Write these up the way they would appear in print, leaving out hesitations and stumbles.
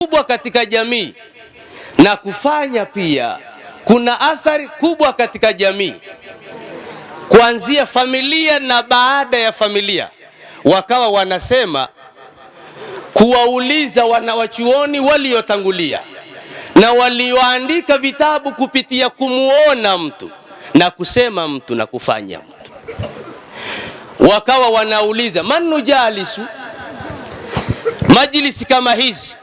kubwa katika jamii na kufanya pia kuna athari kubwa katika jamii, kuanzia familia na baada ya familia. Wakawa wanasema kuwauliza wanawachuoni waliotangulia na walioandika vitabu kupitia kumuona mtu na kusema mtu na kufanya mtu. Wakawa wanauliza manujalisu, majlisi kama hizi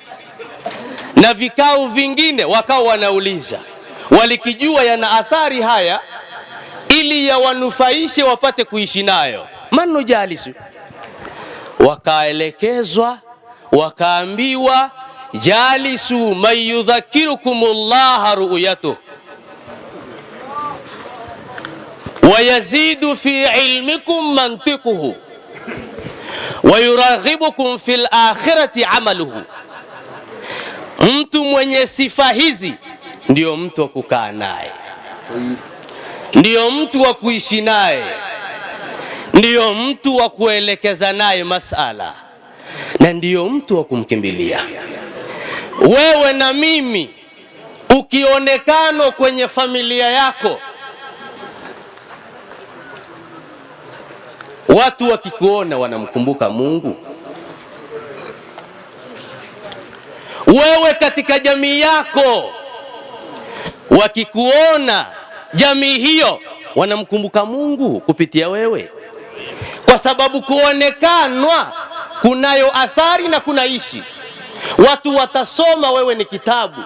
na vikao vingine, wakawa wanauliza walikijua yana athari haya ili yawanufaishe wapate kuishi nayo. Manujalisu, wakaelekezwa wakaambiwa jalisu man yudhakirukumullah ru'yatuhu wa yazidu fi ilmikum mantiquhu wa yuraghibukum fil akhirati amaluhu. Mtu mwenye sifa hizi ndio mtu wa kukaa naye, ndio mtu wa kuishi naye, ndio mtu wa kuelekeza naye masala, na ndio mtu wa kumkimbilia. Wewe na mimi ukionekano kwenye familia yako, watu wakikuona wanamkumbuka Mungu. Wewe katika jamii yako wakikuona, jamii hiyo wanamkumbuka Mungu kupitia wewe, kwa sababu kuonekanwa kunayo athari na kunaishi. Watu watasoma wewe ni kitabu,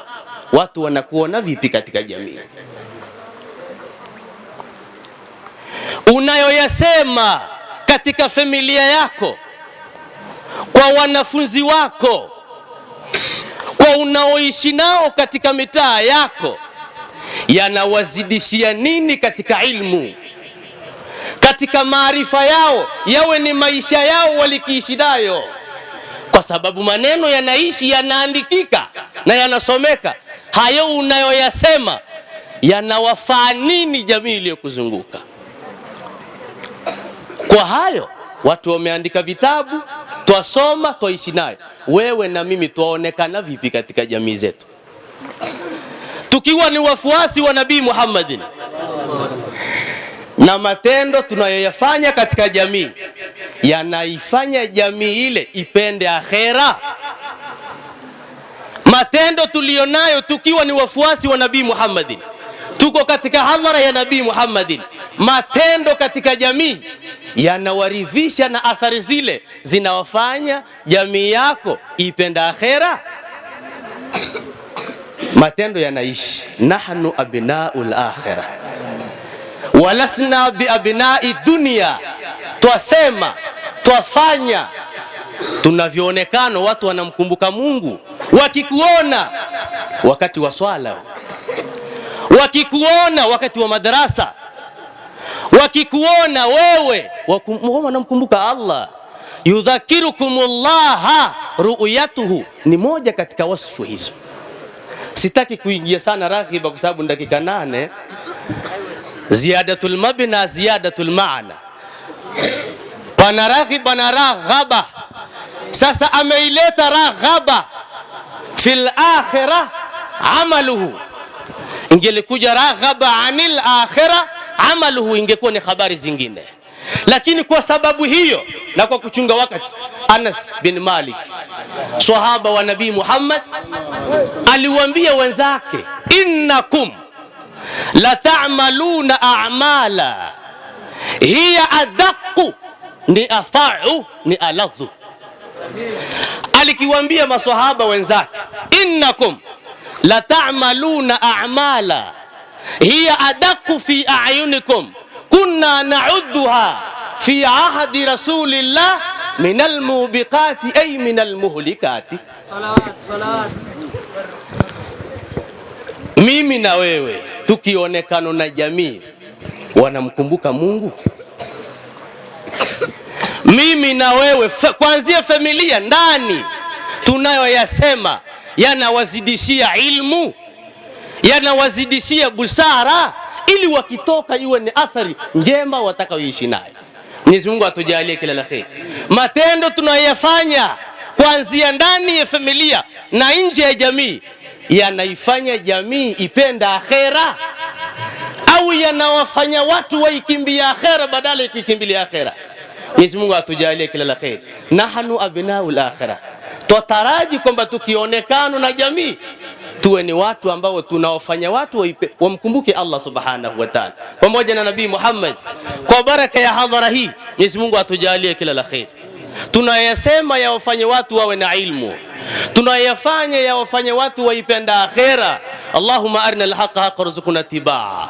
watu wanakuona vipi katika jamii? Unayoyasema katika familia yako, kwa wanafunzi wako, kwa unaoishi nao katika mitaa yako, yanawazidishia nini katika ilmu, katika maarifa yao, yawe ni maisha yao walikiishi nayo? Kwa sababu maneno yanaishi, yanaandikika na yanasomeka. Hayo unayoyasema yanawafaa nini jamii iliyokuzunguka? Kwa hayo watu wameandika vitabu, twasoma, twaishi nayo. Wewe na mimi twaonekana vipi katika jamii zetu, tukiwa ni wafuasi wa Nabii Muhammadin, na matendo tunayoyafanya katika jamii yanaifanya jamii ile ipende akhera? Matendo tulionayo tukiwa ni wafuasi wa Nabii Muhammadin, tuko katika hadhara ya Nabii Muhammadin, matendo katika jamii yanawaridhisha na athari zile zinawafanya jamii yako ipenda akhera? Matendo yanaishi. Nahnu abnaul akhirah walasna bi abnai dunya. Twasema, twafanya, tunavyoonekana watu wanamkumbuka Mungu. Wakikuona wakati wa swala, wakikuona wakati wa madarasa, wakikuona wewe wanamkumbuka Allah. Yudhakirukumullah ru'yatuhu ni moja katika wasfu hizo. Sitaki kuingia sana raghiba kwa sababu dakika 8. Ziyadatul mabna ziyadatul maana, pana raghiba na raghaba. Sasa ameileta raghaba fil akhirah amaluhu, ingelikuja raghaba anil akhirah amaluhu ingekuwa ni habari zingine. Lakini kwa sababu hiyo na kwa kuchunga wakati, Anas bin Malik, sahaba wa Nabii Muhammad, aliwaambia wenzake, innakum la ta'maluna a'mala hiya adaqu ni afa'u ni aladhu. Alikiwaambia maswahaba wenzake, innakum la ta'maluna a'mala hiya adaqu fi a'yunikum kunna na'udduha fi ahdi rasulillah min almubiqati ay min almuhlikati. Salat. Mimi na wewe tukionekana na jamii wanamkumbuka Mungu. Mimi na wewe kuanzia familia ndani tunayoyasema yanawazidishia ilmu, yanawazidishia busara, ili wakitoka iwe ni athari njema watakaoishi nayo. Mwenyezi Mungu atujalie kila la kheri. Matendo tunayoyafanya kuanzia ndani ya familia na nje ya jamii, yanaifanya jamii ipenda akhera au yanawafanya watu waikimbia akhera badala ya kuikimbilia akhera? Mwenyezi Mungu atujalie kila la kheri. Nahnu abnaul akhirah, tutaraji kwamba tukionekana na jamii tuwe ni watu ambao tunaofanya watu wamkumbuke Allah subhanahu wa ta'ala pamoja na Nabii Muhammad. Kwa baraka ya hadhara hii, Mwenyezi Mungu atujalie kila la kheri. Tunayasema yawafanye watu wawe na ilmu, tunayafanya yawafanye watu waipenda akhera. Allahumma arina alhaqa haqqa warzuqna tibaa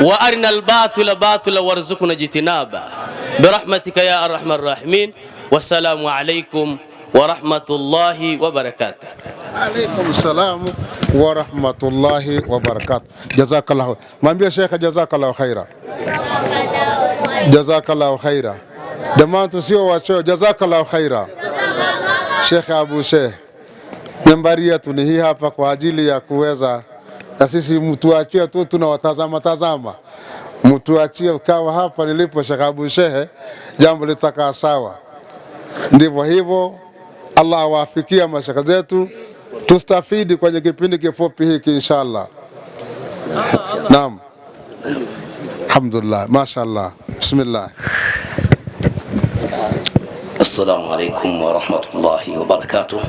wa arina albatila batila warzuqna jitinaba birahmatika ya arhamar rahimin. Wassalamu alaykum wa rahmatullahi wa barakatuh. Alaykum salam wa rahmatullahi wa barakatuh. Jazakallahu. Mwambie Sheikh jazakallahu khaira. Jazakallahu khaira. Jamaa tusio wachoyo, jazakallahu khaira. Sheikh Abu Sheikh, nambari yetu ni hii hapa kwa ajili ya kuweza na sisi mtuachie tu tunawatazama. Mtuachie kama hapa nilipo Sheikh Abu Sheikh, jambo litakaa sawa. Ndivyo hivyo, Allah awafikia mashaka zetu, tustafidi kwenye kipindi kifupi hiki inshallah. Naam. Alhamdulillah, mashaallah. Bismillah. Assalamu alaikum wa rahmatullahi wa barakatuh.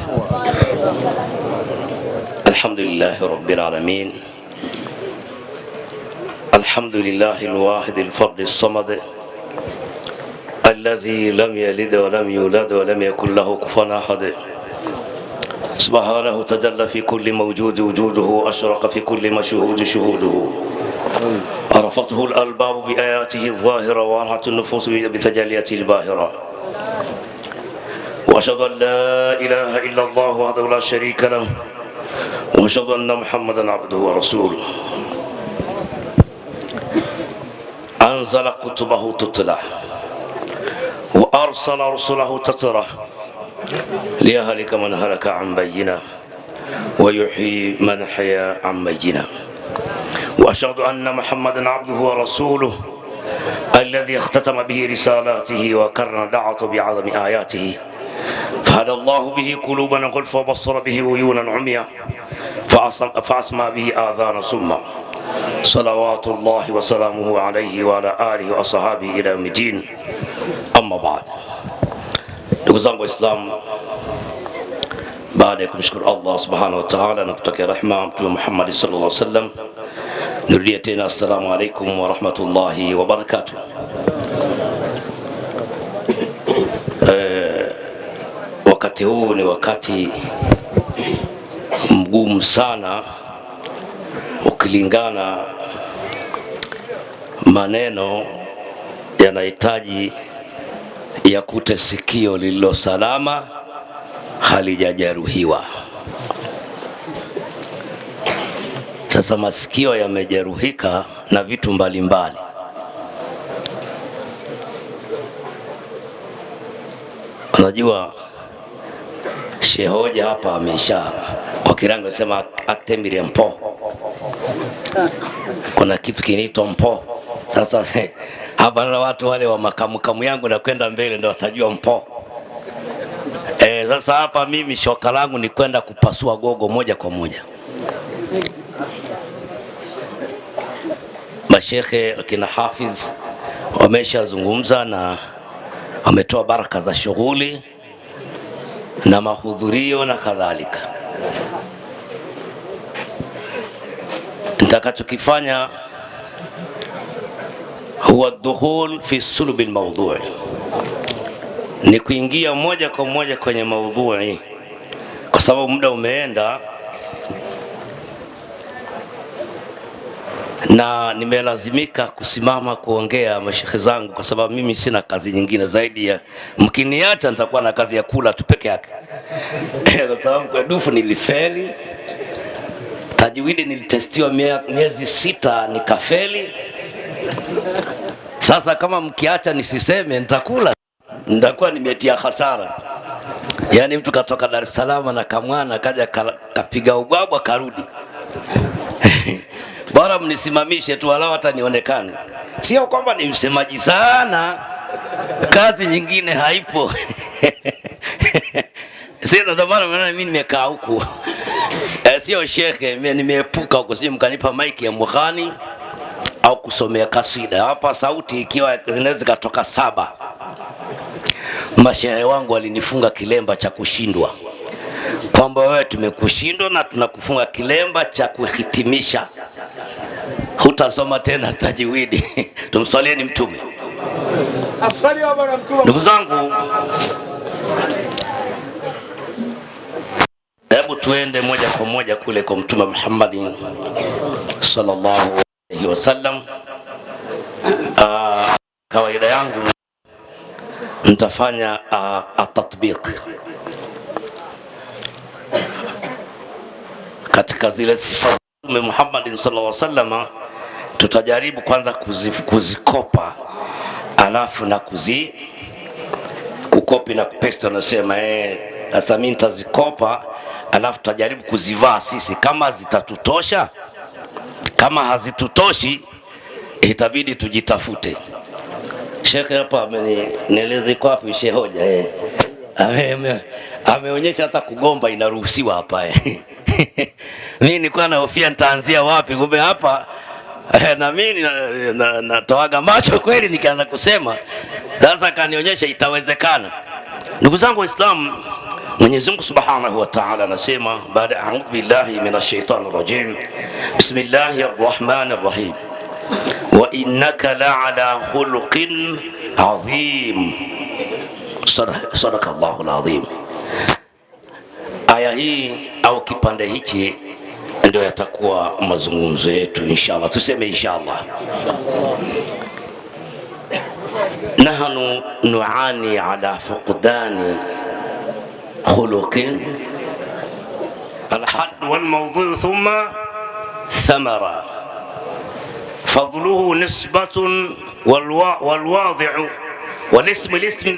Alhamdulillahi rabbil alamin. Alhamdulillahi alwahid alfard as-samad alladhi lam yalid wa lam yulad wa lam yakul lahu kufuwan ahad. Subhanahu tajalla fi kulli mawjud wujuduhu, ashraqa fi kulli mashhud shuhuduhu. عرفته الألباب بآياته الظاهرة وأرحت النفوس بتجلياته الباهرة. وأشهد أن لا إله إلا الله وحده لا شريك له وأشهد أن محمدا عبده ورسوله. أنزل كتبه تتلى وأرسل رسله تترى ليهلك من هلك عن بينة ويحيي من حيا عن بينة. وأشهد أن محمدا عبده ورسوله الذي اختتم به رسالاته وكرن دعوته بعظم آياته، فهدى الله به قلوبا غلفا وبصر به عيونا عميا فأسمى به آذانا صما. صلوات الله وسلامه عليه وعلى آله وأصحابه إلى يوم الدين. أما بعد. Ndugu zangu Waislamu, baada ya kumshukuru Allah subhanahu wa ta'ala na kutakia rehema Mtume Muhammad sallallahu alaihi wasallam, nirudie tena assalamu alaikum wa rahmatullahi wa barakatuh. Wakati huu ni wakati mgumu sana ukilingana maneno yanahitaji yakute sikio lililo salama halijajeruhiwa. Sasa masikio yamejeruhika na vitu mbalimbali. Unajua shehoja hapa amesha kwa Kirango sema aktembire mpo. Kuna kitu kinaitwa mpo. Sasa hapa na watu wale wa makamu yangu na kwenda mbele ndio watajua mpo. Sasa hapa mimi shoka langu ni kwenda kupasua gogo moja kwa moja. Mashekhe kina Hafidh wameshazungumza na wametoa baraka za shughuli na mahudhurio na kadhalika. Nitakachokifanya huwa dukhul fi sulbi almawdu', ni kuingia moja kwa moja kwenye maudhui kwa sababu muda umeenda na nimelazimika kusimama kuongea mashekhe zangu kwa sababu mimi sina kazi nyingine zaidi ya mkiniacha nitakuwa na kazi ya kula tu peke yake. Kwa sababu kwa dufu nilifeli, tajwidi nilitestiwa miezi 6 nikafeli. Sasa kama mkiacha nisiseme nitakula, nitakuwa nimetia hasara. Yaani mtu katoka Dar es Salaam na kamwana kaja kapiga ubwabwa karudi. Bora mnisimamishe tu wala hata nionekane. Sio kwamba ni msemaji sana, kazi nyingine haipo. Sasa ndo maana mimi nimekaa huku. Sio shekhe, mimi nimeepuka huko, sije mkanipa maiki ya mughani au kusomea kasida. Hapa sauti ikiwa inaweza kutoka 7. Mashehe wangu walinifunga kilemba cha kushindwa, kwamba wewe tumekushindwa na tunakufunga kilemba cha kuhitimisha, hutasoma tena tajwidi. Tumswalieni Mtume. Ndugu zangu, hebu tuende moja kwa moja kule kwa Mtume Muhammad sallallahu alaihi wasallam. Kawaida yangu nitafanya atatbiq katika zile sifa za Mtume Muhammad sallallahu alaihi wasallam. Tutajaribu kwanza kuzikopa, alafu na kukopi na kupesta. Nasema sasa mimi nitazikopa, alafu tutajaribu kuzivaa sisi kama zitatutosha. Kama hazitutoshi itabidi tujitafute. Shekhe hapa amenieleza iko wapi shehe hoja ameonyesha hata kugomba inaruhusiwa hapa mimi nilikuwa nahofia nitaanzia wapi, kumbe hapa na mimi natoaga macho kweli nikaanza kusema. Sasa kanionyesha itawezekana. Ndugu zangu Waislamu, Mwenyezi Mungu Subhanahu wa Ta'ala anasema baada a'udhu billahi minash shaitani rajim, bismillahir rahmanir rahim, wa innaka la'ala khuluqin adhim. Sadakallahu alazim. Aya hii au kipande hiki ndio yatakuwa mazungumzo yetu inshallah. Tuseme inshallah. Nahnu nu'ani ala fuqdani khuluqin الحد والموضوع ثم ثمرة فضله نسبة والواضع والاسم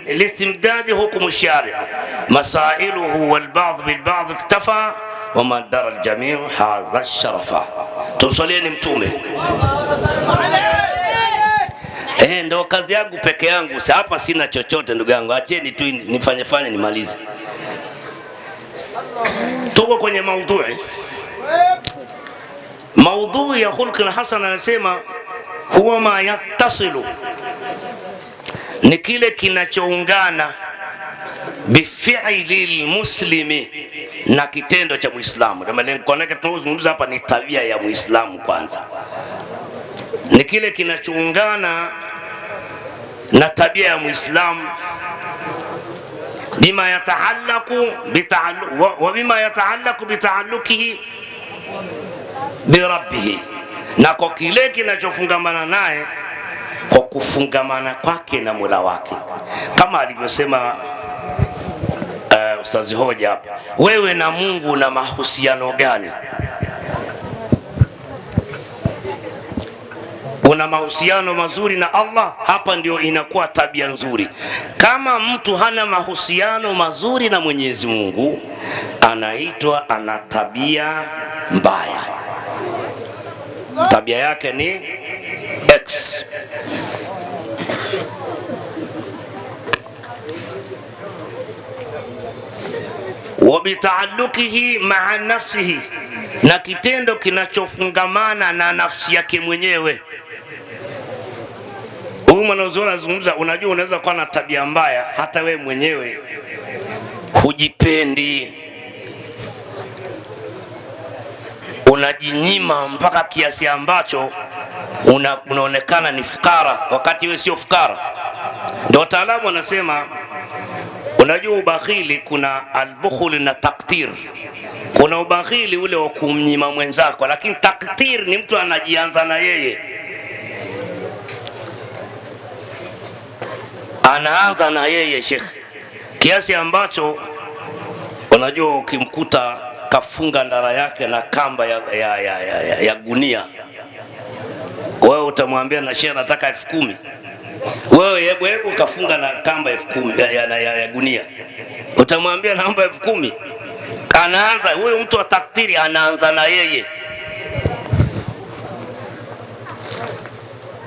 الاستمداد حكم الشارع مسائله والبعض بالبعض اكتفى وما دار الجميع هذا الشرف. tumsalieni Mtume. Ndio kazi yangu peke yangu hapa, sina chochote ndugu yangu, acheni tu nifanye nimalize. Tuko kwenye maudhui ya khulqul hasan. Anasema huwa ma yattasilu, ni kile kinachoungana bifi'li almuslimi, na kitendo cha Muislamu. Kama lengo lake tunazungumza hapa ni tabia ya Muislamu kwanza, ni kile kinachoungana na tabia ya Muislamu bima yata'allaqu bita'alluqihi birabbih, na kwa kile kinachofungamana naye kwa kufungamana kwake na Mola wake, kama alivyosema ustazi hoja hapa. Wewe na Mungu una mahusiano gani? Una mahusiano mazuri na Allah, hapa ndio inakuwa tabia nzuri. Kama mtu hana mahusiano mazuri na Mwenyezi Mungu, anaitwa ana tabia mbaya, tabia yake ni X. Wa bitaallukihi ma'a nafsihi, na kitendo kinachofungamana na nafsi yake mwenyewe. Huyu mwanazuoni anazungumza, unajua unaweza kuwa na tabia mbaya hata we mwenyewe hujipendi, unajinyima mpaka kiasi ambacho unaonekana ni fukara wakati wewe sio fukara. Ndio wataalamu wanasema, unajua ubakhili kuna albukhul na taktir. Kuna ubakhili ule wa kumnyima mwenzako, lakini taktir ni mtu anajianza na yeye, anaanza na yeye Sheikh, kiasi ambacho unajua ukimkuta kafunga ndara yake na kamba ya gunia, wewe utamwambia na Sheikh nataka 10,000. Wewe hebu kafunga na kamba 10,000 ya gunia, utamwambia naomba 10,000. Anaanza huyo mtu wa taktiri, anaanza na yeye.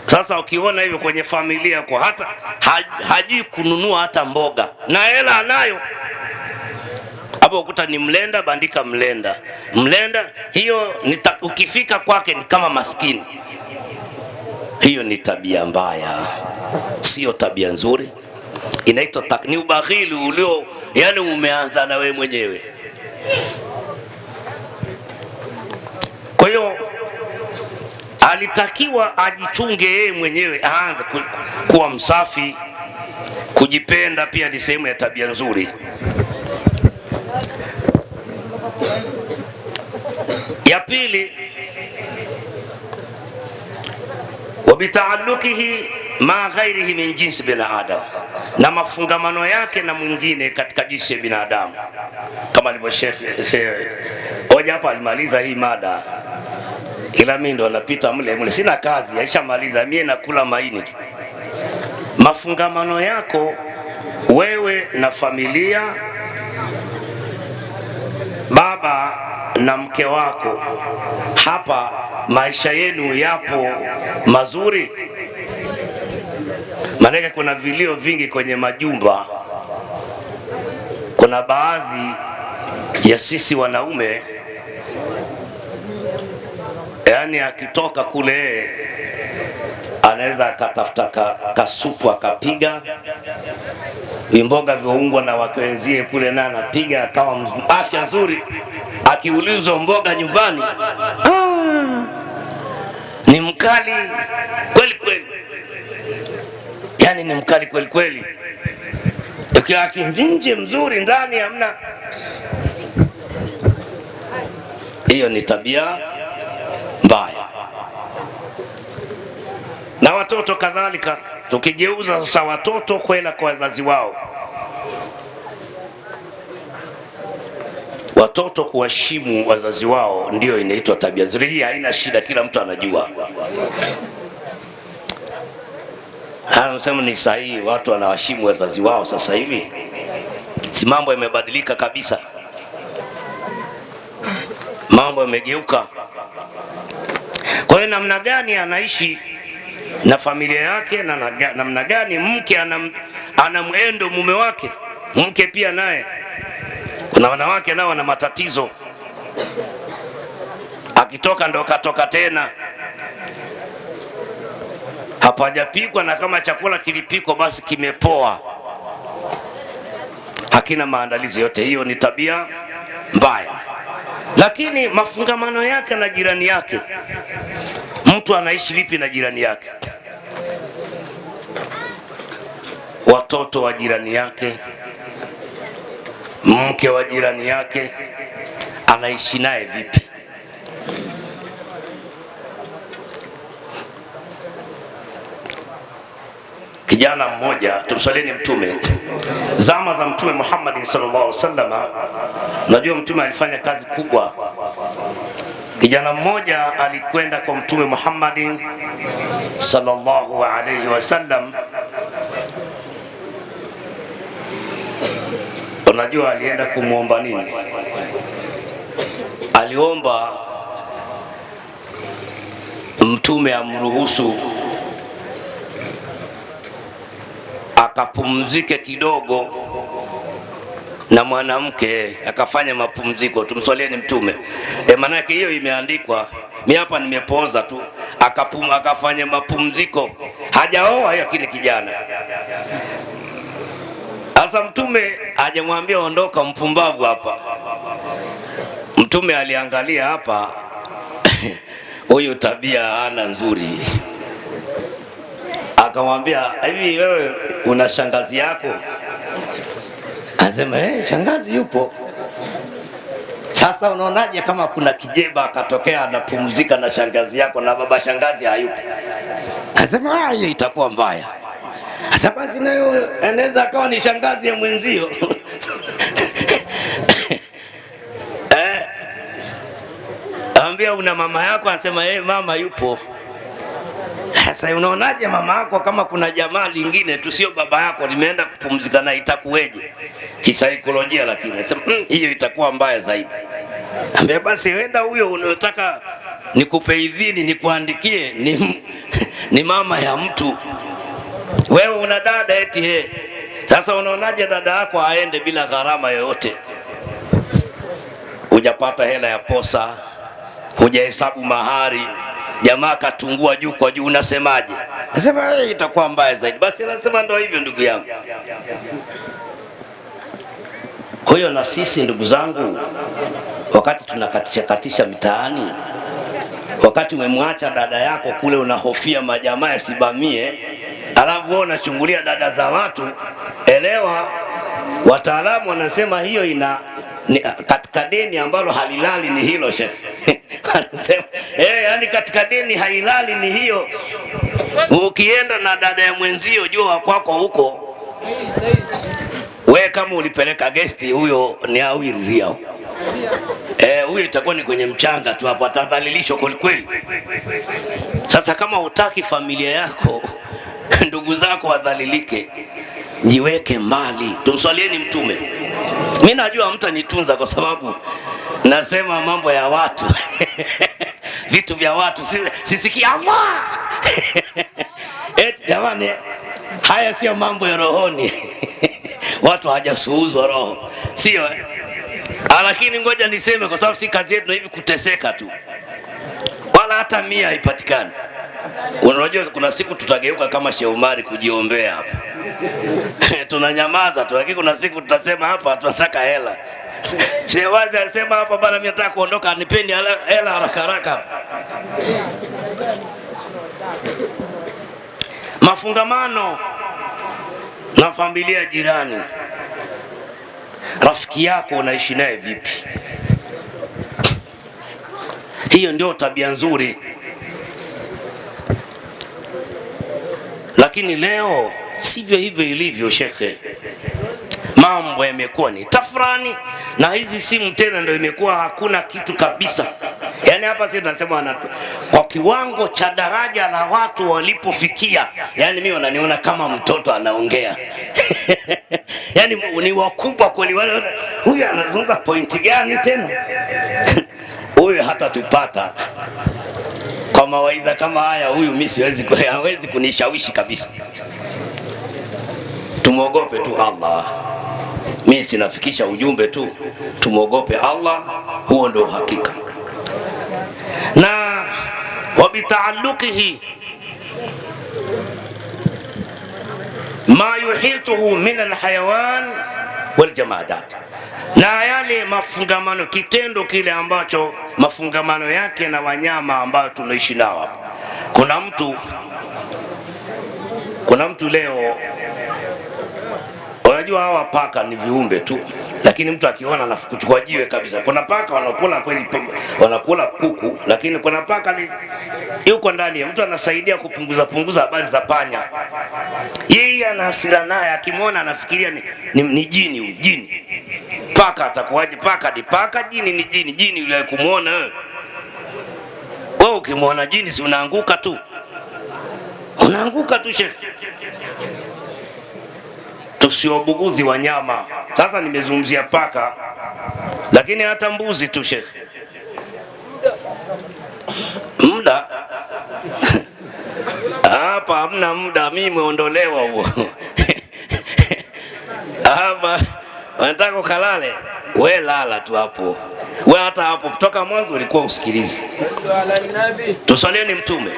Sasa ukiona hivyo kwenye familia kwa hata hajui kununua hata mboga na hela anayo, Hapo ukuta ni mlenda, bandika mlenda. Mlenda hiyo ukifika kwake ni kama maskini. Hiyo ni tabia mbaya, sio tabia nzuri. Inaitwa ni ubakhili ulio, yani umeanza na wewe mwenyewe. Kwa hiyo alitakiwa ajichunge yeye mwenyewe, aanze kuwa msafi. Kujipenda pia ni sehemu ya tabia nzuri. Ya pili, wabitaallukihi ma ghairihi min jinsi binadamu, na mafungamano yake na mwingine katika jinsi ya binadamu, kama alivyoshehe hoja hapa alimaliza hii mada, ila mimi ndo napita mle, sina kazi, aishamaliza, mimi nakula maini tu. Mafungamano yako wewe na familia, baba na mke wako, hapa maisha yenu yapo mazuri? Maana kuna vilio vingi kwenye majumba. Kuna baadhi ya sisi wanaume, yani akitoka kule anaweza akatafuta kasupu akapiga, vimboga vyoungwa na wakenzie kule, na anapiga akawa afya nzuri. Akiulizwa mboga nyumbani, ni mkali kweli kweli, yani ni mkali kweli kweli. Ukiwa nje mzuri, ndani hamna. Hiyo ni tabia mbaya. Na watoto kadhalika, tukigeuza sasa watoto kwenda kwa wazazi wao, watoto kuheshimu wazazi wao ndio inaitwa tabia nzuri. Hii haina shida, kila mtu anajua. Anasema ni sahihi, watu wanaheshimu wazazi wao sasa hivi. Si mambo yamebadilika kabisa, mambo yamegeuka. Kwa hiyo namna gani anaishi na familia yake, na namna gani mke anamwendo mume wake. Mke pia naye, kuna wanawake nao wana matatizo, akitoka ndo katoka tena, hapajapikwa, na kama chakula kilipikwa basi kimepoa, hakina maandalizi yote. Hiyo ni tabia mbaya. Lakini mafungamano yake na jirani yake, mtu anaishi vipi na jirani yake? Watoto wa jirani yake, mke wa jirani yake, anaishi naye vipi? Kijana mmoja, tumsalieni Mtume, zama za Mtume Muhammad sallallahu alaihi wasallam, najua Mtume alifanya kazi kubwa. Kijana mmoja alikwenda kwa Mtume Muhammad sallallahu alaihi wasallam. Unajua alienda kumwomba nini? Aliomba Mtume amruhusu akapumzike kidogo na mwanamke, akafanya mapumziko. Tumswalieni Mtume. Maana yake hiyo imeandikwa, mimi hapa nimepoza tu. Akafanya mapumziko, hajaoa lakini kijana. Sasa Mtume hajamwambia ondoka mpumbavu hapa. Mtume aliangalia hapa huyu tabia hana nzuri, akamwambia hivi, wewe una shangazi yako? Anasema shangazi yupo. Sasa unaonaje kama kuna kijeba akatokea anapumzika na shangazi yako na baba shangazi hayupo? Anasema hiyo itakuwa mbaya. Sasa basi nayo anaweza akawa ni shangazi ya mwenzio. Anambia una mama yako? Anasema mama yupo. Sasa unaonaje mama yako kama kuna jamaa lingine tu sio baba yako limeenda kupumzika na, itakuweje kisaikolojia? Lakini anasema hiyo itakuwa mbaya zaidi. Anambia basi wenda huyo unataka nikupe idhini nikuandikie ni mama ya mtu. Wewe una dada eti Sasa unaonaje dada yako aende bila gharama yoyote? hujapata hela ya posa, hujahesabu mahari, jamaa katungua juu kwa juu, unasemaje? Nasema itakuwa mbaya zaidi. Basi nasema ndio hivyo ndugu yangu. Kwa hiyo na sisi ndugu zangu, wakati tunakatisha mitaani, wakati umemwacha dada yako kule, unahofia majamaa yasibamie, alafu wewe unachungulia dada za watu, elewa wataalamu wanasema hiyo katika deni ambalo halilali ni hilo shekhi. Anasema yani katika deni halilali ni hiyo. Ukienda na dada ya mwenzio, jua kwako huko, we kama ulipeleka gesti, huyo ni awiriao. Huyo itakuwa ni kwenye mchanga tu hapo, atadhalilishwa kweli kweli. Sasa kama hutaki familia yako ndugu zako wadhalilike, jiweke mbali. Tumswalieni Mtume. Mimi najua mtanitunza kwa sababu nasema mambo ya watu vitu vya watu sisikia Allah. Jamani, haya sio mambo ya rohoni. Watu hawajasuuzwa roho, sio? Lakini ngoja niseme, kwa sababu si kazi yetu hivi kuteseka tu, wala hata 100 haipatikani. Unajua kuna siku tutageuka kama Sheikh Umari kujiombea hapa. Tunanyamaza tu, lakini kuna siku tutasema hapa tunataka hela. Sheikh Wazi alisema hapa bana, mimi nataka kuondoka, nipeni hela haraka haraka. Mafungamano na familia jirani. Rafiki yako unaishi naye vipi? Hiyo ndio tabia nzuri. Lakini leo sivyo hivyo ilivyo shekhe. Mambo yamekuwa ni tafrani, na hizi simu tena ndio imekuwa hakuna kitu kabisa. Yani hapa sisi tunasema kwa kiwango cha daraja la watu walipofikia, yani mimi wananiona kama mtoto anaongea. Yani ni wakubwa kweli wale. Huyu anazungumza pointi gani tena? Huyu hata tupata kwa mawaidha kama haya, huyu mimi hawezi kunishawishi kabisa. Tumuogope tu Allah. Mimi sinafikisha ujumbe tu, tumuogope Allah, huo ndio hakika. Na wabitaalluqihi ma yuhituhu min alhayawan waljamadat, na yale mafungamano, kitendo kile ambacho mafungamano yake na wanyama ambao tunaishi nao hapa. Kuna mtu leo, unajua hawa paka ni viumbe tu, lakini mtu akiona na kuchukua jiwe kabisa. Kuna paka wanakula kweli, wanakula kuku, lakini kuna paka yuko ndani ya mtu, anasaidia kupunguza habari za panya. Yeye ana hasira naye, akimwona anafikiria ni jini. Jini paka atakuwaje? Paka ni paka, jini ni jini. Jini yule kumwona wewe, ukimwona jini si unaanguka tu, shekhi. Tusiobuguzi wanyama. Sasa nimezungumzia paka, lakini hata mbuzi tu shekhi. Muda hapa hamna muda, mimi nimeondolewa huo. Hapa wanataka ukalale, we lala tu hapo. We hata hapo kutoka mwanzo ulikuwa usikilizi. Tusalieni Mtume.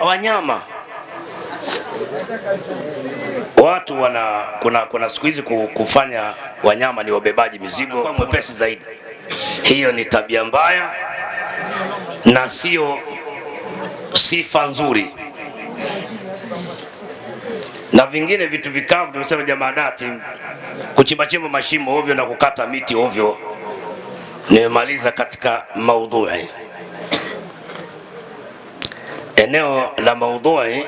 Wanyama, watu kuna siku hizi kufanya wanyama ni wabebaji mizigo kwa mwepesi zaidi. Hiyo ni tabia mbaya na sio sifa nzuri. Na vingine vitu vikavu, tunasema jamadati, kuchimba mashimo ovyo na kukata miti ovyo. Nimemaliza katika maudhui. Eneo la maudhui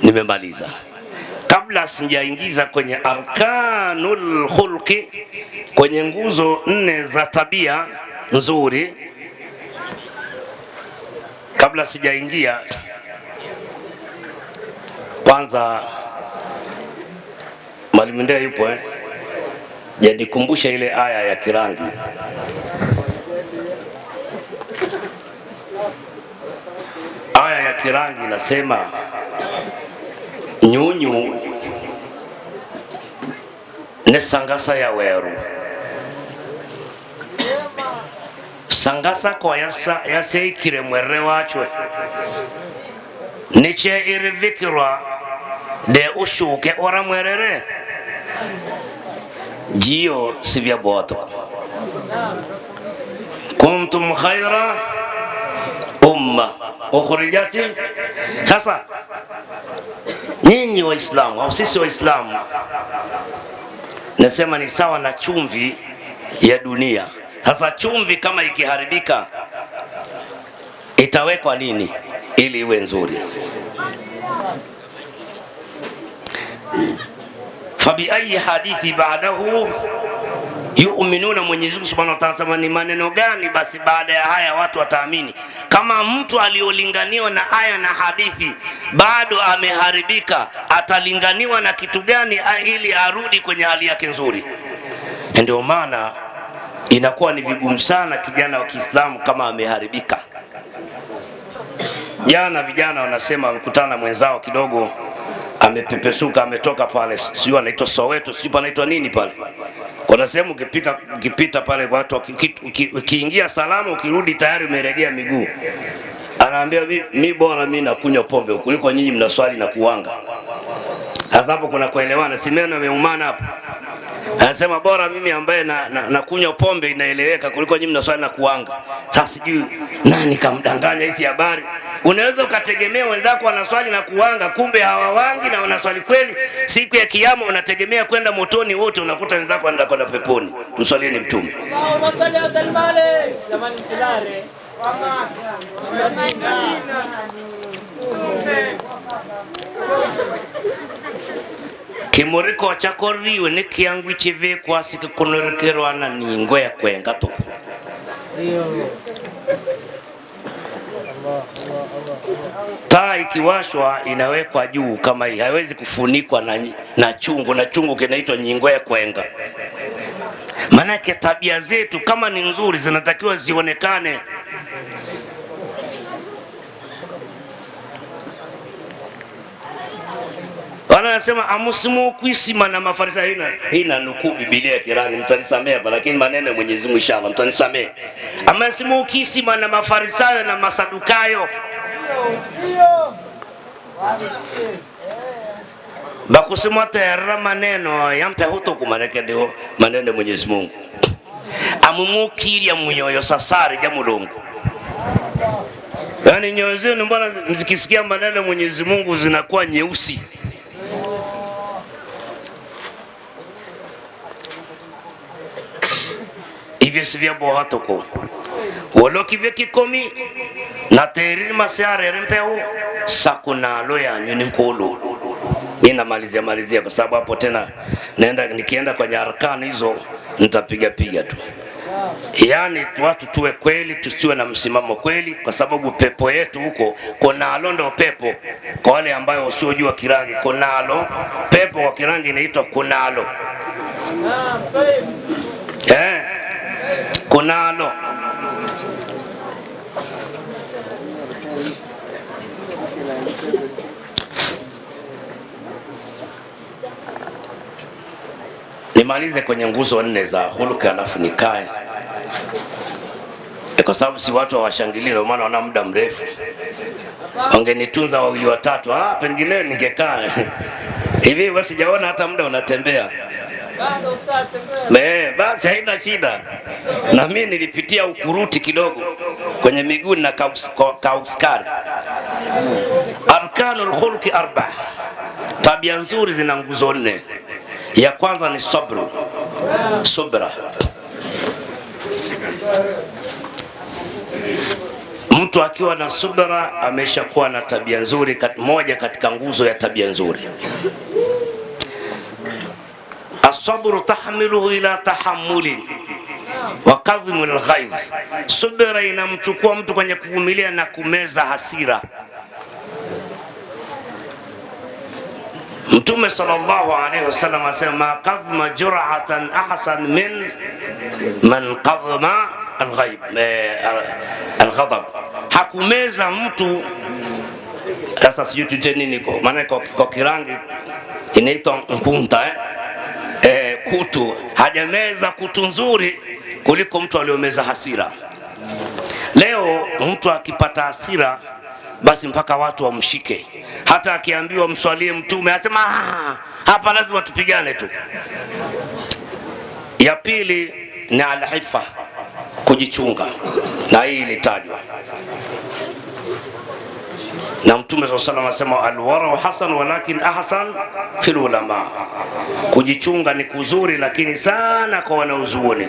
nimemaliza. Kabla sijaingiza kwenye arkanul khulqi, kwenye nguzo 4 za tabia nzuri, kabla sijaingia, kwanza Mwalimu Ndee yupo janikumbusha ile aya ya Kirangi. Aya ya Kirangi inasema nyunyu ne sangasa ya weru. Sangasa kwa ya seikire mwere wachwe niche irivikirwa de ushuke ora mwerere jiyo sivya boto. Kuntum khaira umma ukhrijat. Sasa nyinyi Waislamu au sisi Waislamu, nasema ni sawa na chumvi ya dunia. Sasa chumvi kama ikiharibika itawekwa nini ili iwe nzuri? Fabi ayi hadithi ba'dahu yu'minuna. Mwenyezi Mungu Subhanahu wa Ta'ala sema ni maneno gani basi baada ya haya watu wataamini? Kama mtu aliolinganiwa na aya na hadithi bado ameharibika, atalinganiwa na kitu gani ili arudi kwenye hali yake nzuri? Ndio maana inakuwa ni vigumu sana kijana wa Kiislamu kama ameharibika. Jana vijana wanasema wamekutana mwenzao kidogo amepepesuka, ametoka pale, sio anaitwa Soweto, sio anaitwa nini pale. Wanasema ukipita pale watu ukiingia salama, ukirudi tayari umeregea miguu. Anaambia mimi bora mimi nakunywa pombe kuliko nyinyi mnaswali na kuwanga. Hapo kuna kuelewana, simeno ameumana hapo. Anasema bora mimi ambaye nakunywa pombe inaeleweka kuliko nyinyi mnaswali na kuwanga. Sasa sijui nani kamdanganya hizi habari. Unaweza ukategemea wenzako wanaswali na kuwanga, kumbe hawawangi na wanaswali kweli. Siku ya kiyama unategemea kwenda motoni, wote unakuta wenzako wanaenda kwenda peponi. Tuswalieni Mtume. Allahumma salli wa sallim alayhi. Jamani msilale. Kimuriko chakoriwe ne kiangwi cheve kwa sika kunorekerwa na ningo ya kwenga tuku. Taa ikiwashwa inawekwa juu kama hii, haiwezi kufunikwa na chungu, na chungu kinaitwa nyingo ya kwenga. Manake tabia zetu kama ni nzuri zinatakiwa zionekane. Wanasema amusimu kuisima na Mafarisayo. Hina nukuu Biblia kirani, mtanisamea hapa, lakini maneno ya Mwenyezi Mungu inshallah mtanisamea. Amasimu kuisima na Mafarisayo na Masadukayo. Bakusema tayari maneno yampe huto kumaneke ndio maneno ya Mwenyezi Mungu. Amumukiria munyoyo sasari ya Mulungu. Yani nyoyo zenu mbona mzikisikia maneno ya Mwenyezi Mungu zinakuwa nyeusi? Hivyo sivyo bohatoko. Waloki veki komi na teriri masiare rempeo sakunalo ya nyuni nkulu. Nina malizia kwa sababu hapo tena nikienda kwenye arkani hizo nitapiga tu. Yani watu tuwe kweli, tusiwe na msimamo kweli, kwa sababu pepo yetu huko konalo ndo pepo. Kwa wale ambao wasiojua Kirangi, konalo pepo kwa Kirangi inaitwa kunalo. Kunalo. Nimalize kwenye nguzo 4 za huluka alafu nikae. Kwa sababu si watu hawashangilie, maana wana muda mrefu. Wangenitunza wawili watatu, pengine ningekaa. Hivi wewe sijaona hata muda unatembea. Basi haina shida. Na mimi nilipitia ukuruti kidogo kwenye miguu na kauskari. Arkanul khulqi 4. Tabia nzuri zina nguzo 4. Ya kwanza ni subra. Mtu akiwa na subra ameshakuwa na tabia nzuri, moja katika nguzo ya tabia nzuri. As-sabru tahmiluhu ila tahammuli wa kadhimul ghaiz. Subra inamchukua mtu kwenye kuvumilia na kumeza hasira. Mtume sallallahu alayhi wasallam asema kadhima jur'atan ahsan min man kadhima al-ghadab. Hakumeza mtu, sasa sijui nini kwa maana kwa Kirangi inaitwa nkunta. kutu, hajameza kutu nzuri kuliko mtu aliyomeza hasira. Leo mtu akipata hasira basi mpaka watu wamshike, hata akiambiwa mswalie Mtume asema hapa lazima tupigane tu. Ya pili ni alhifa, kujichunga, na hii ilitajwa na Mtume sallallahu alaihi wasallam, asema alwara hasan walakin ahsan fil ulama. Kujichunga ni kuzuri, lakini sana kwa wanaozuoni.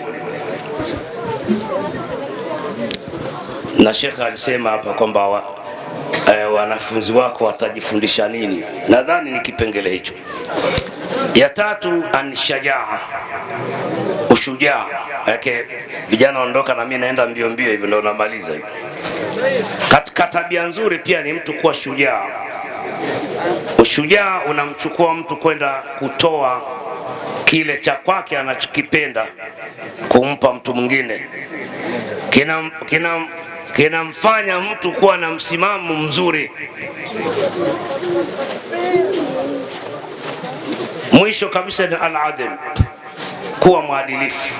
Na Sheikh alisema hapa kwamba wanafunzi wako watajifundisha nini. Nadhani ni kipengele hicho. Ya tatu anshajaa, ushujaa. Yake vijana ondoka na mimi naenda mbio mbio hivi ndio namaliza hivi. Katika tabia nzuri pia ni mtu kuwa shujaa. Ushujaa unamchukua mtu kwenda kutoa kile cha kwake anachokipenda kumpa mtu mwingine. Kinamfanya mtu kuwa na msimamo mzuri. Mwisho kabisa ni al-adl, kuwa mwadilifu.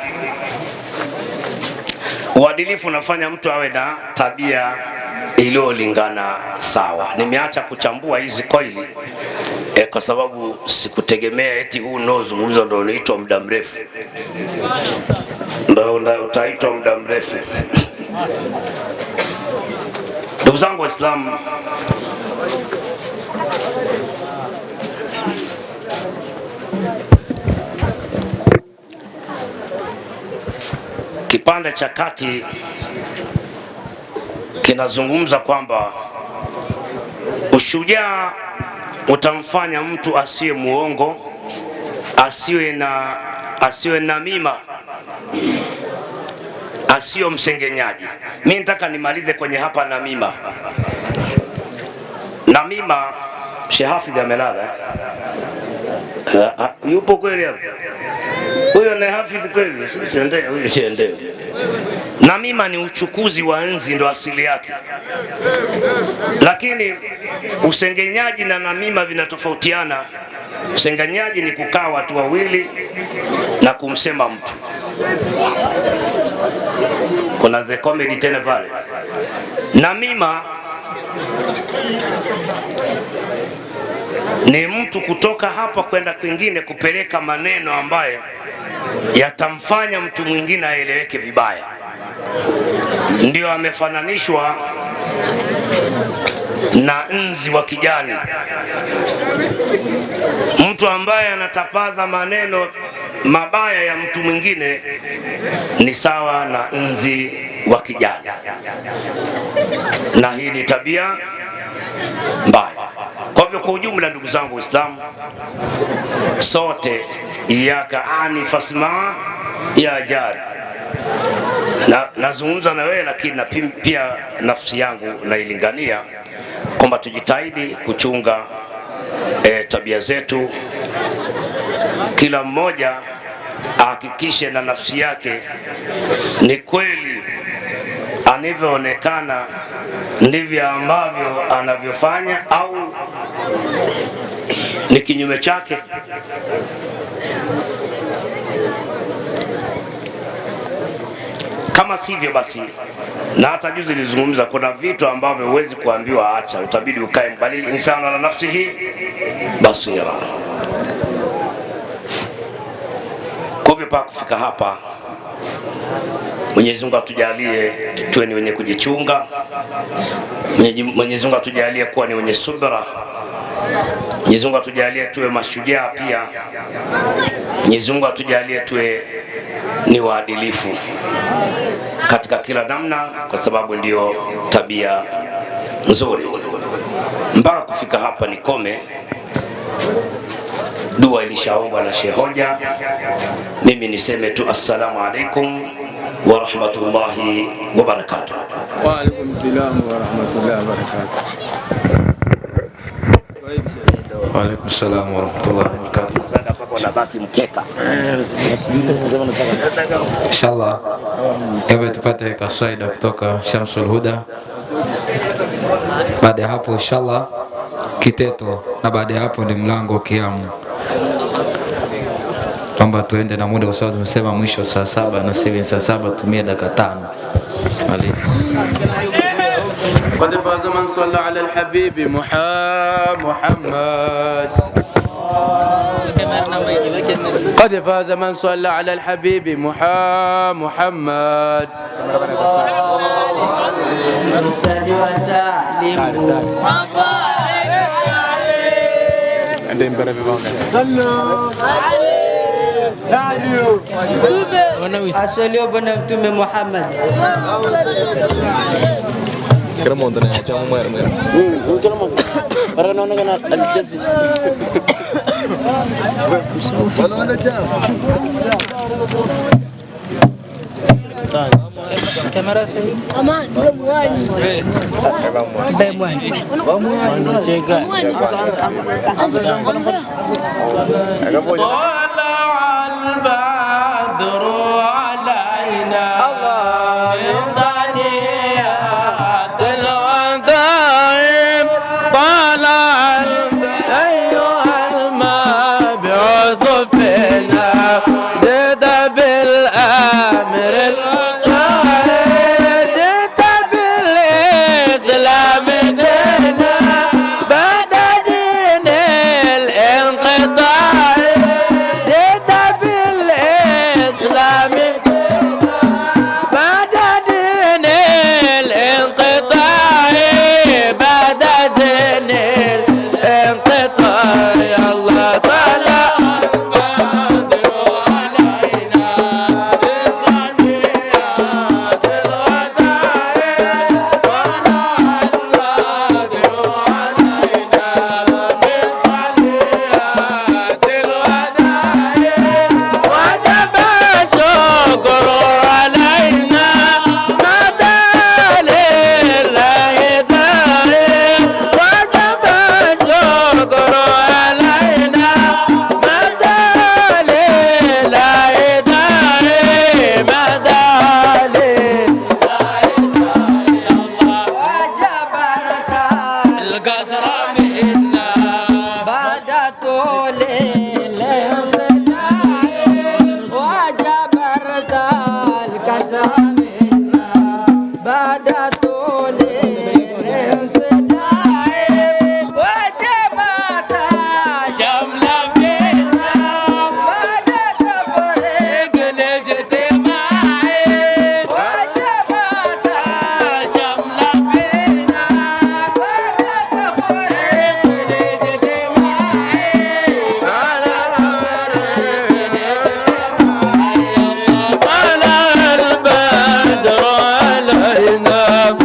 Uadilifu unafanya mtu awe na tabia iliyolingana sawa. Nimeacha kuchambua hizi koili kwa sababu sikutegemea eti huu unaozungumza ndio unaitwa muda mrefu, ndio utaitwa muda mrefu. Ndugu zangu Waislamu, kipande cha kati kinazungumza kwamba ushujaa utamfanya mtu asiwe muongo, asiwe na mima, asiyo msengenyaji. Mimi nataka nimalize kwenye hapa na mima. Na mima, Sheikh Hafidh amelala. Yupo kweli hapo? Huyo ni Hafidh kweli? Huyo. Namima ni uchukuzi wa nzi, ndo asili yake. Lakini usengenyaji na namima vinatofautiana. Usengenyaji ni kukaa watu wawili na kumsema mtu. Kuna the comedy tena pale. Namima ni mtu kutoka hapa kwenda kwingine kupeleka maneno ambayo yatamfanya mtu mwingine aeleweke vibaya. Ndio amefananishwa na nzi wa kijani. Mtu ambaye anatapaza maneno mabaya ya mtu mwingine ni sawa na nzi wa kijani, na hii ni tabia mbaya. Kwa hivyo kwa ujumla, ndugu zangu Waislamu, sote iyaka ani fasma ya jari, nazungumza na wewe, lakini na pia nafsi yangu nailingania kwamba tujitahidi kuchunga tabia zetu. Kila mmoja ahakikishe na nafsi yake ni kweli anavyoonekana ndivyo ambavyo anavyofanya, au ni kinyume chake. Kama sivyo basi, na hata juzi nilizungumza, kuna vitu ambavyo huwezi kuambiwa acha, utabidi ukae mbali. Insana la nafsihi basira. Kwa hivyo pa kufika hapa, Mwenyezi Mungu atujalie tuwe ni wenye kujichunga. Mwenyezi Mungu atujalie kuwa ni wenye subra. Mwenyezi Mungu atujalie tuwe mashujaa pia. Mwenyezi Mungu atujalie tuwe ni waadilifu katika kila namna, kwa sababu ndiyo tabia nzuri. Mpaka kufika hapa nikome. Dua ilishaombwa na Sheikh Hoja. Mimi niseme tu assalamu alaikum wa rahmatullahi wa barakatuh. Wa alaikum salam wa rahmatullahi wa barakatuh. Wa alaikum salam wa rahmatullahi wa barakatuh. Wanabaki mkeka. Inshallah, hebu tupate kaswaida kutoka Shamsul Huda. Baada ya hapo inshallah kiteto, na baada ya hapo ni mlango kiamu. naomba tuende na muda kwa sababu tumesema mwisho saa 7 na sasa hivi saa 7, tumia dakika 5. Maliza. قد فاز من صلى على الحبيب محمد. قد فاز من صلى على الحبيب محمد. صل وسلم asalio bwana Mtume Muhammad. Kamera sahihi. Aman. Bemwani. Cheka. علينا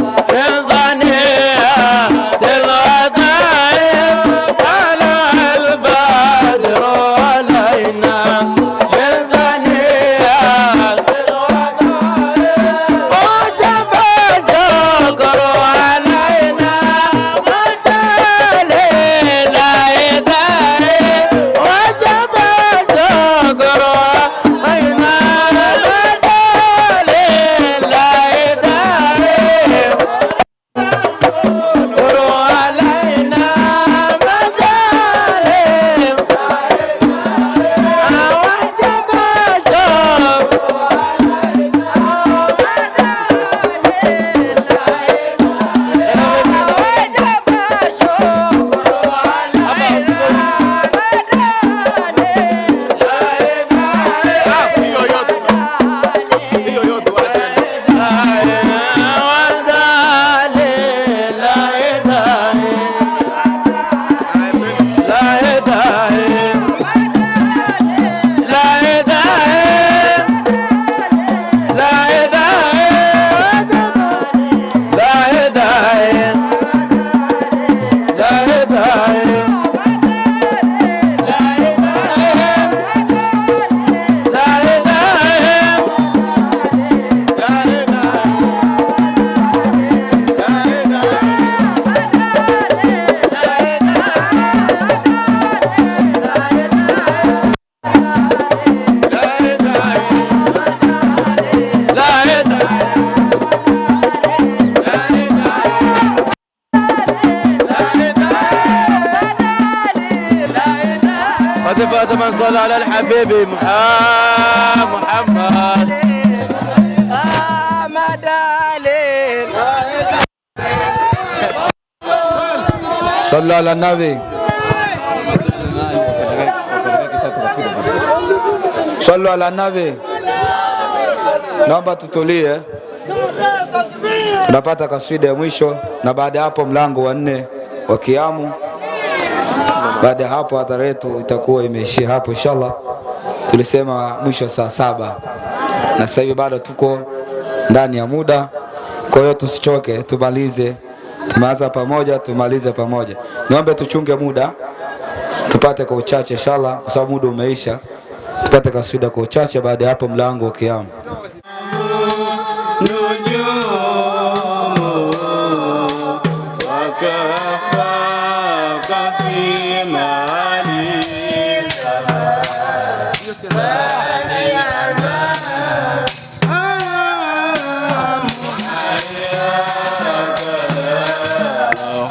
صل على الحبيب محمد. صلوا على النبي. Sallu ala nabi. Naomba tutulie, tunapata kaswida ya mwisho, na baada ya hapo mlango wa 4 wa kiamu. Baada ya hapo adhara yetu itakuwa imeishia hapo inshallah. Tulisema mwisho saa 7 na sasa hivi bado tuko ndani ya muda, kwa hiyo tusichoke, tumalize. Tumeanza pamoja, tumalize pamoja. Niombe tuchunge muda, tupate kwa uchache inshallah, kwa sababu muda umeisha. Tupate kaswida kwa uchache, baada ya hapo mlango wa kiamu.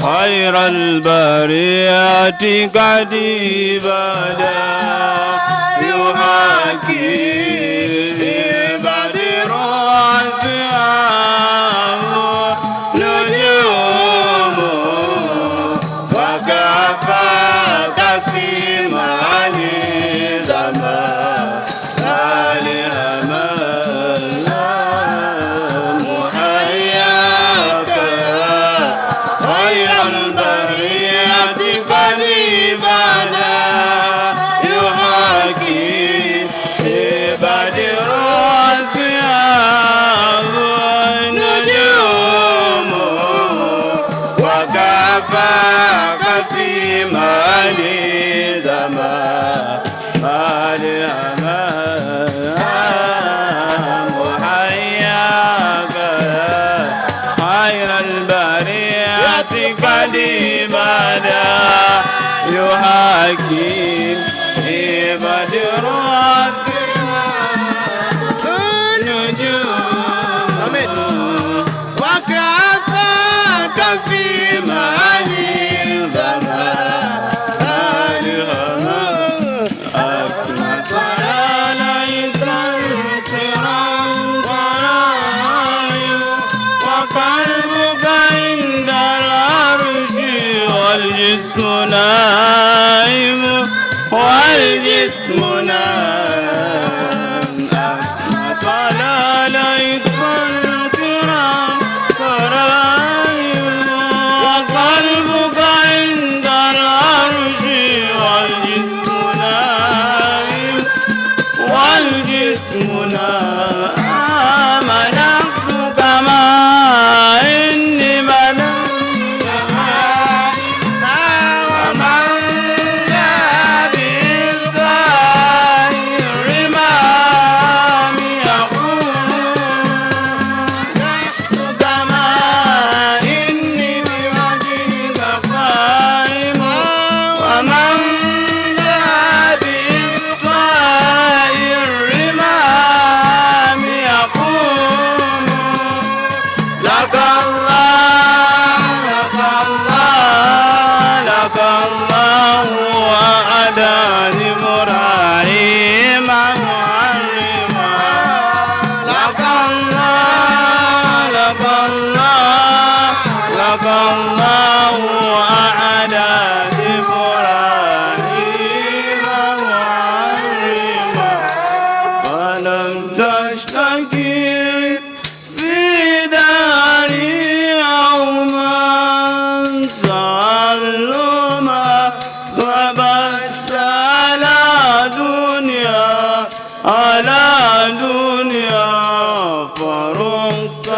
خير البريات قد بدا يحكي بدر أسياه نجوم وكفاك في معاني زمان محياك خير البريات قريبا يحاكي بدر أسياه نجوم وكفاك في مالي زمان محياك خير البريات قديما يحاكي بدر نجوم وكفاك في معاني الزمان أكمل عليك الكرام ضرائب وقلبك عند العرش والجسم نائم والجسم نائم أكمل عليك الكرام ضرائب وقلبك عند العرش والجسم نائم والجسم نائم ملكتك ما إني ملكتك ومن جاء بالظاهر الرمام يقول لكتك ما إني بوجهك قائم ومن جاء بالظاهر الرمام يقول لك الله لك الله لك الله وعداني مراريما معلما لك الله لك الله لك الله وعداني مراريما معلما فلم تشتكي في داري يوما تعلما صبت على دنيا فرقت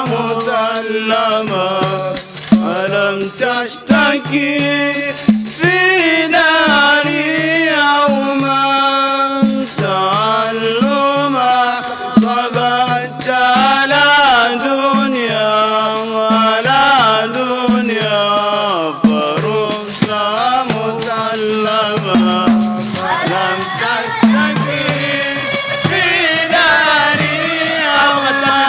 مسلما ألم تشتكي في داري يوما تعلما صبت على دنيا فرقت مسلما لم تشتكي في داري يوما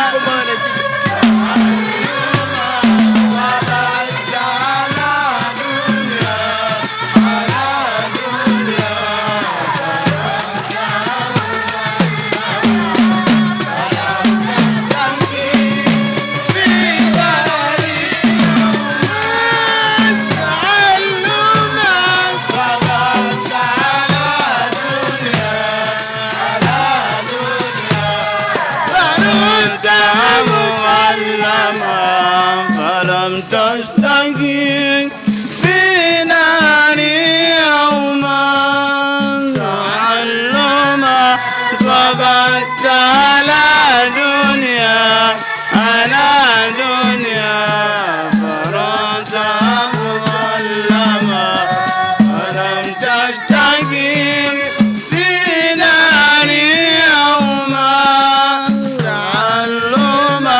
كنت معلما فلم تشتكي في ناري يوما تعلما صبرت على دنيا على دنيا فرات معلما فلم تشتكي في ناري يوما تعلما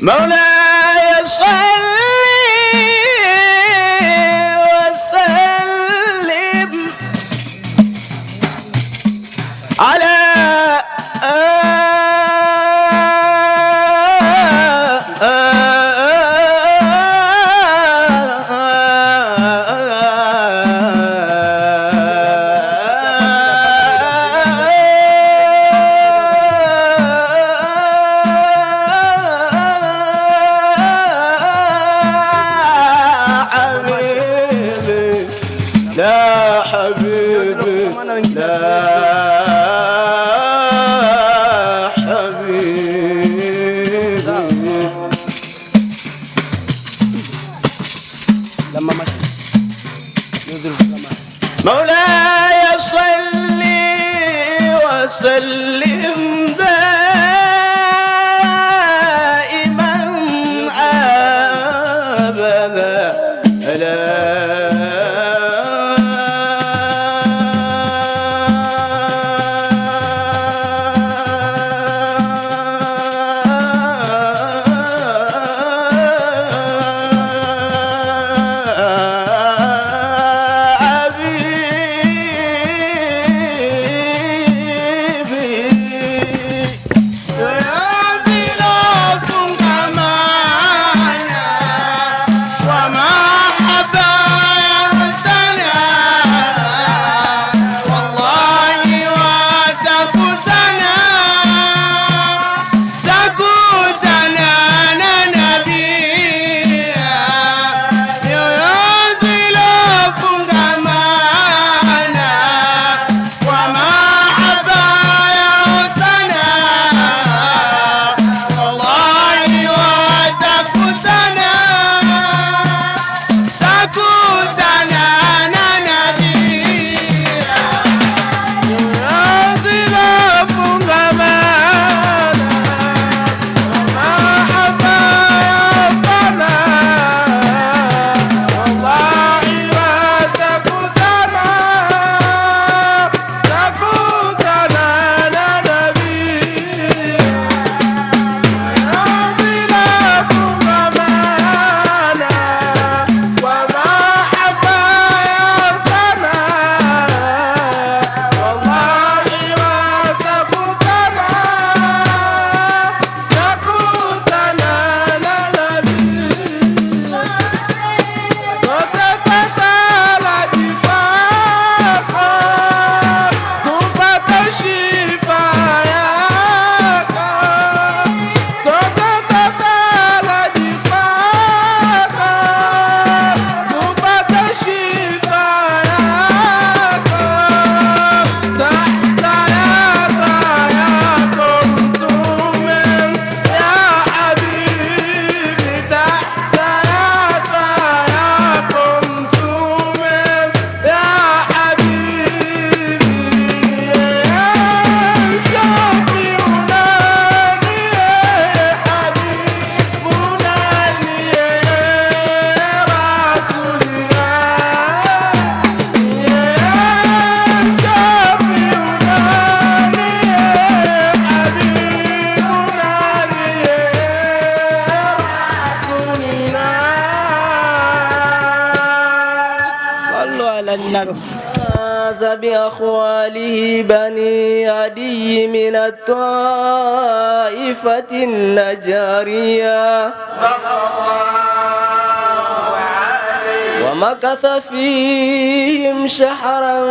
مولاي صل وسلم على لا حبيبي لا حبيبي مولاي صل وسلم دائما أبدا فاز بأخواله بني عدي من الطائفة النجارية ومكث فيهم شهرا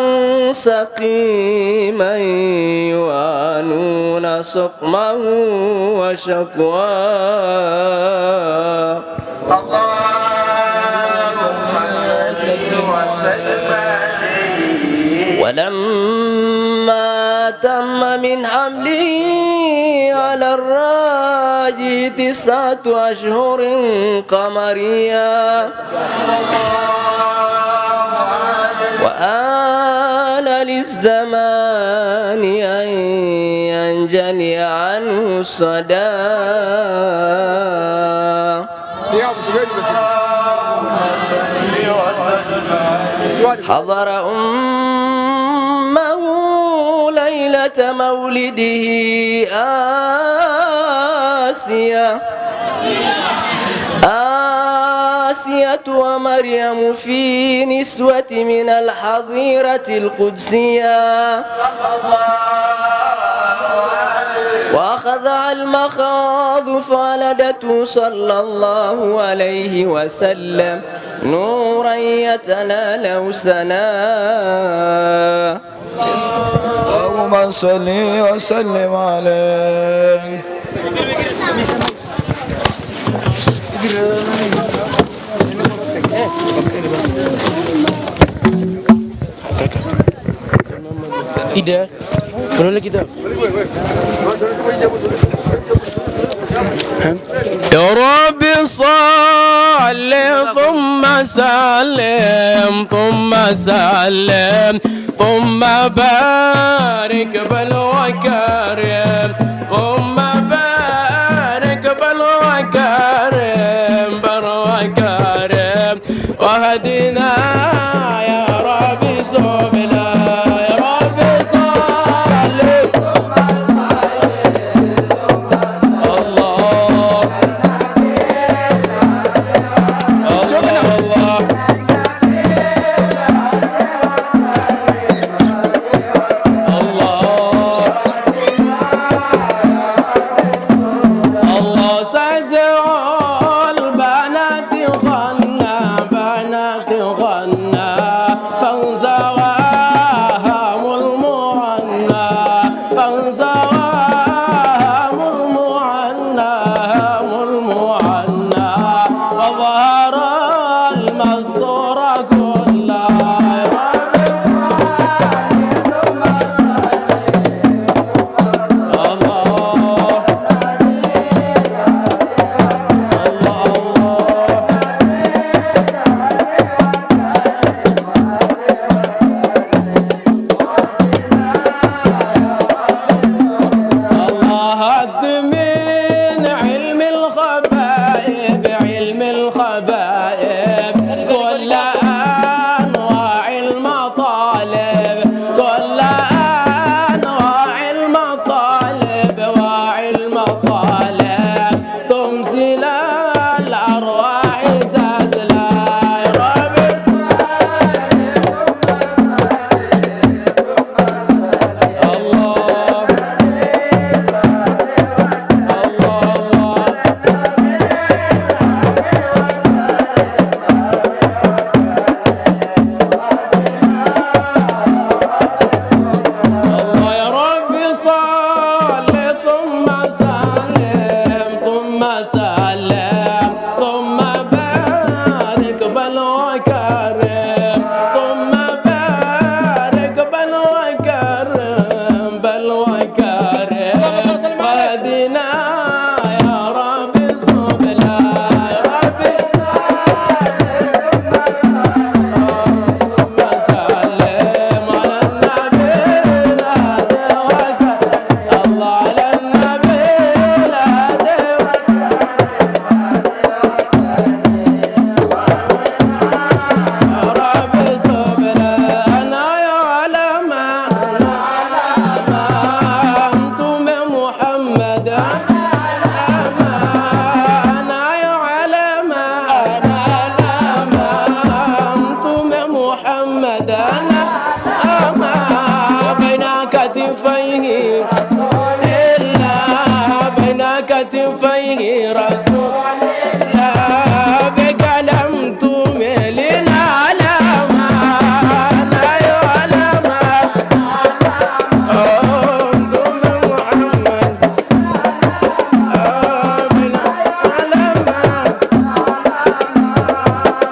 سقيما يعانون سقمه وشكواه. ولما تم من حمله على الراجي 9 أشهر قمرية وآن للزمان أن ينجلي عنه الصدى. حضر أمه ليلة مولده آسية ومريم في نسوة من الحظيرة القدسية وأخذها المخاض فولدته صلى الله عليه وسلم نورا يتنالى سنا. اللهم صل وسلم عليه. Ida, mana kita? يا رب صل ثم سلم ثم سلم ثم بارك بل وكرم ثم بارك بل وكرم بل وكرم وهدنا يا رب سبلا. يا رب صل كتفيه رسول الله بقلم تميل العلامة يا علامة أنتم محمد بن علامة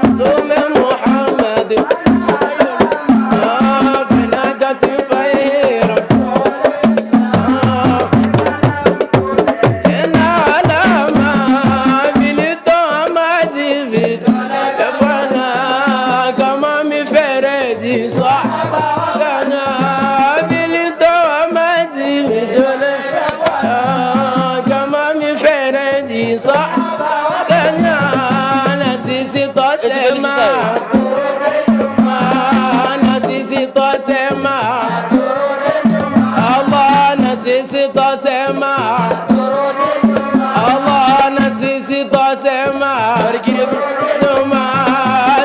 أنتم محمد بن كتفيه رسول الله sisi twasema Allah, na sisi twasema nyuma,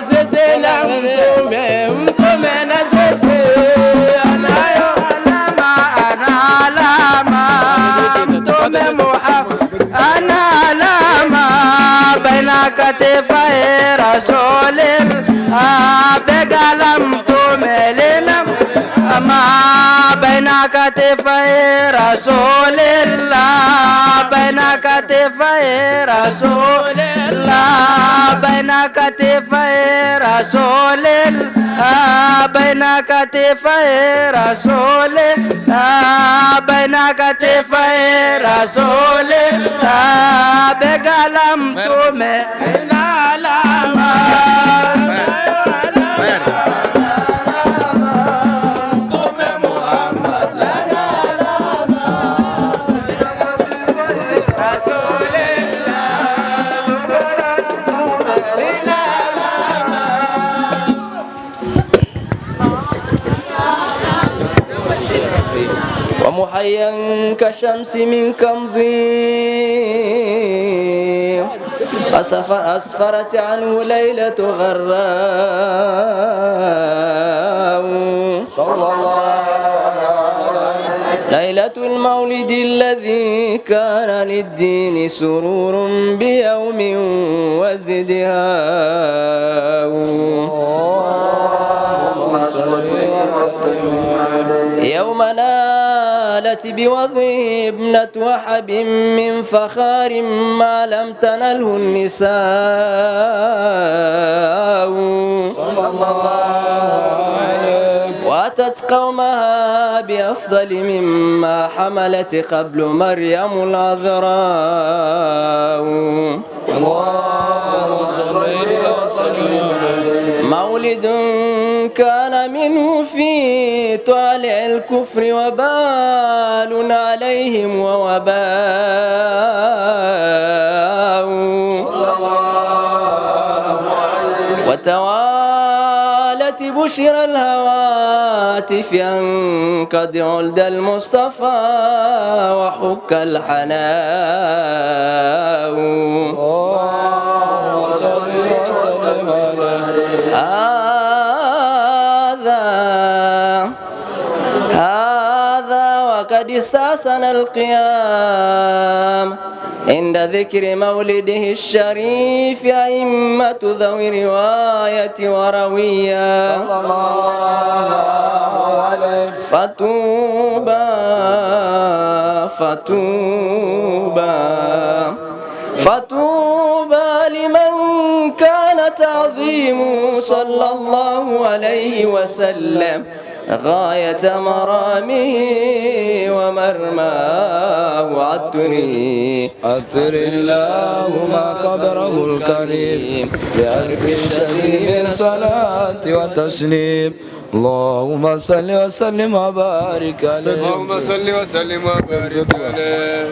sisi na mtume, mtume na sisi anayo alama, mtume Muhammad ana alama baina katifai rasulillah, bega la mtume lina ما بين كتفي رسول الله، بين كتفي رسول الله، بين كتفي رسول الله، بين كتفي رسول الله، بين كتفي رسول الله، بقلم تومي ومحيا كشمس من كمضي أسفرت عنه ليلة غراء، ليلة المولد الذي كان للدين سرور بيوم وازدهاء، يوم نالت بوضعه ابنة وحب من فخار ما لم تنله النساء، وأتت قومها بأفضل مما حملت قبل مريم العذراء، مولد كان منه في طالع الكفر وبال عليهم ووباء، وتوالت بشرى الهواتف ينقض عند المصطفى وحك الحناء، هذا وقد استحسن القيام عند ذكر مولده الشريف أئمة ذوي رواية وروية، فتوبى فتوبى فتوبى لمن كان تعظيمه صلى الله عليه وسلم غاية مرامه ومرماه، عطري اللهم قدره الكريم بألف شديد صلاة وتسليم، اللهم صل وسلم وبارك عليه، اللهم صل وسلم وبارك عليه.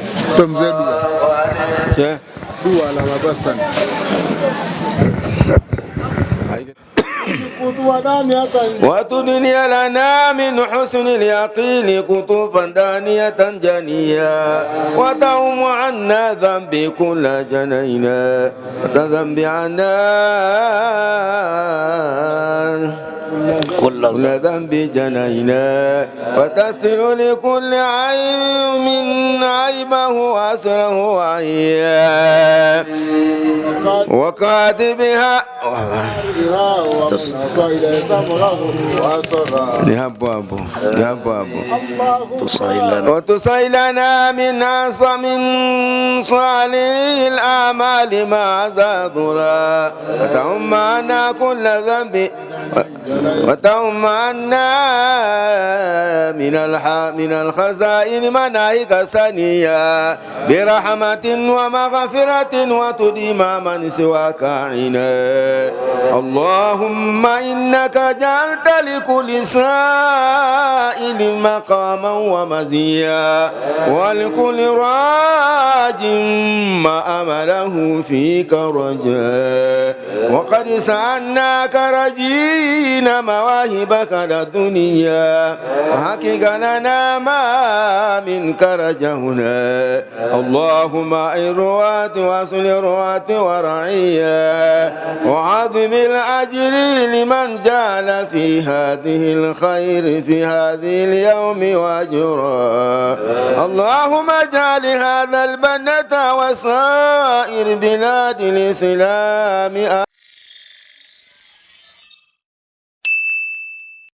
وتدني لنا من حسن اليقين قطوفا دانية جنيا، وتوم عنا ذنبي كل جنينا، وتذنب عنا كل ذنب جنينا، وتستر لكل عيب من عيبه وأسره عيا، وكاتبها وتصيلنا من صالح الأعمال مع زادرا، وتعم عنا كل ذنب، وتعم عنا من الخزائن مناهج سنيا، برحمة ومغفرة وتديم من سواك عنا، اللهم إنك جعلت لكل سائل مقاما ومزيا ولكل راج ما أمله فيك رجاء وقد سألناك رجينا مواهبك للدنيا فحقق لنا ما منك رجونا اللهم الرواة واصل الرواة ورعيا وعظم الأجر لمن جعل في هذه الخير في هذه اليوم واجرا اللهم اجعل هذا البلد وسائر بلاد الإسلام